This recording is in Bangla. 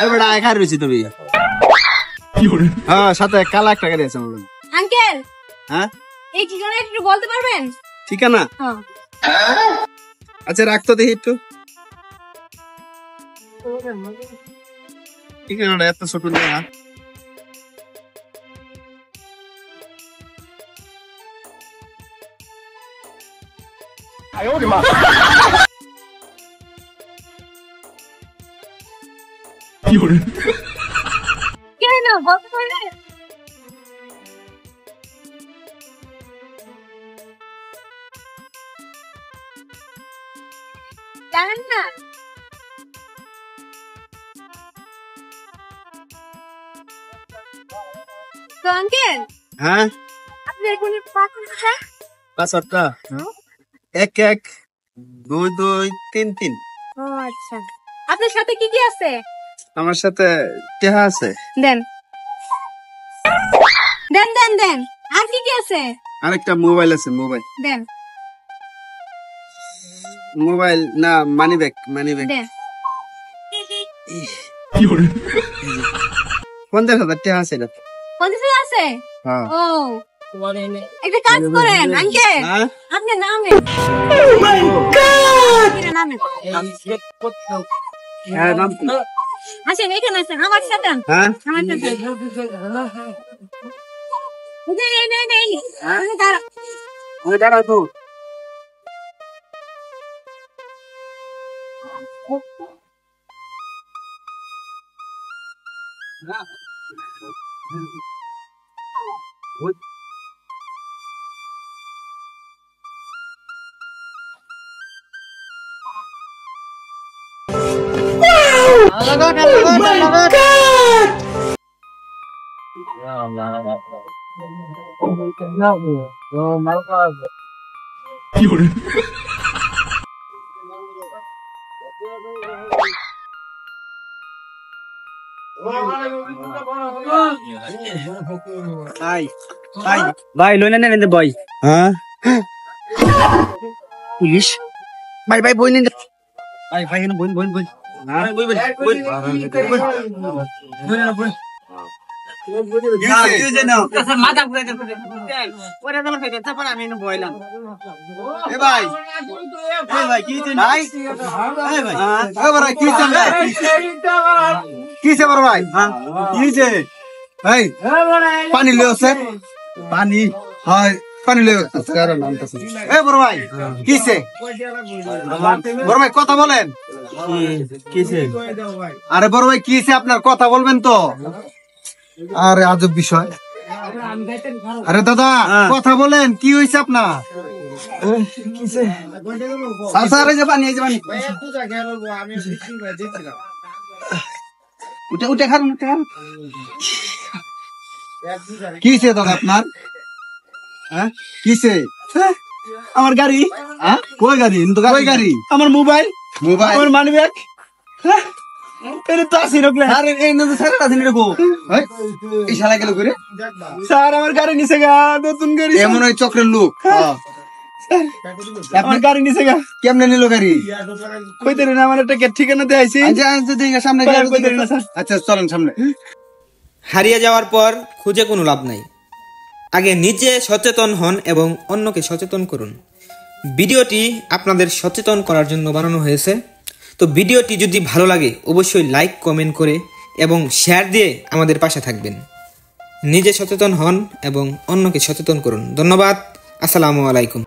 এবারে একা রয়েছি তুমি। হ্যাঁ, সাথে কালা একটা গাড়ি আছে আমার। আঙ্কেল, হ্যাঁ, এই ঠিকানা একটু বলতে পারবেন? ঠিকানা? আচ্ছা, রাখতো দেখি একটু। ঠিকানাটা এত ছোট না। কেন বলতে পারবেন? জানেন না? তো আঙ্কেল, হ্যাঁ, আপনার কোন পাসওয়ার্ডটা? পাসওয়ার্ডটা 112233। ও আচ্ছা, আপনার সাথে কি কি আছে? আমার সাথে টেহা আছে। দেন দেন দেন দেন। আর কি কি আছে? আরেকটা মোবাইল আছে। মোবাইল দেন মোবাইল না, মানি ব্যাগ দেন। 50,000 টাকা আছে এটা। 50 আছে? হ্যাঁ। ও, একটা কাজ করেন আঙ্কেল, হ্যাঁ? আপনি নামেন। আপনি নামেন। হ্যাঁ, নাম কি? আসেন, এখানে আসেন আমার সাথে। হ্যাঁ? আমার সাথে। নেই নেই, দাঁড়া। ওই দাঁড়া তো। ভাই লইনা নেন ভাই। হ্যাঁ, পুলিশ ভাই ভাই বই নিন। ভাই ভাই বোন বোন বোন মাথা ঘুরে পরে আমার খাইতে তারপর আমি বইলাম। এ ভাই, ভাই কি ভাই, ভাই ভাই কি চলে? কিসে বড় ভাই? কিসে? ভাই, পানি লিও স্যার। পানি? হয়, পানি লিও স্যার। এ বড় ভাই, কিসে? বড় ভাই কথা বলেন। কিসে? আরে বড় ভাই কিসে, আপনার কথা বলবেন তো। আরে আজব বিষয়। আরে দাদা কথা বলেন, কি হয়েছে আপনার? স্যার এই যে পানি, এই যে পানি। উঠে উঠে খান, উঠে খান। কিসে দাদা আপনার? হ্যাঁ, কিসে? আমার গাড়ি। হ্যাঁ, কই গাড়ি? কই গাড়ি? আমার মোবাইল মোবাইল, আমার মানি ব্যাগ। এটা তো আসি রকলে। আরে এই নতুন স্যার আছে নি রেখো। এই শালা গেল করে। স্যার আমার গাড়ি নিচে গা, নতুন গাড়ি। এমন ওই চক্রের লোক। আমার গাড়ি নিচে গা। কেমনে নিল গাড়ি? কইতে না আমার একটা ঠিকানাতে আইছি। সামনে আচ্ছা চলেন সামনে। হারিয়ে যাওয়ার পর খুঁজে কোনো লাভ নাই। আগে নিজে সচেতন হন এবং অন্যকে সচেতন করুন। ভিডিওটি আপনাদের সচেতন করার জন্য বানানো হয়েছে। তো ভিডিওটি যদি ভালো লাগে অবশ্যই লাইক কমেন্ট করে এবং শেয়ার দিয়ে আমাদের পাশে থাকবেন। নিজে সচেতন হন এবং অন্যকে সচেতন করুন। ধন্যবাদ। আসসালামু আলাইকুম।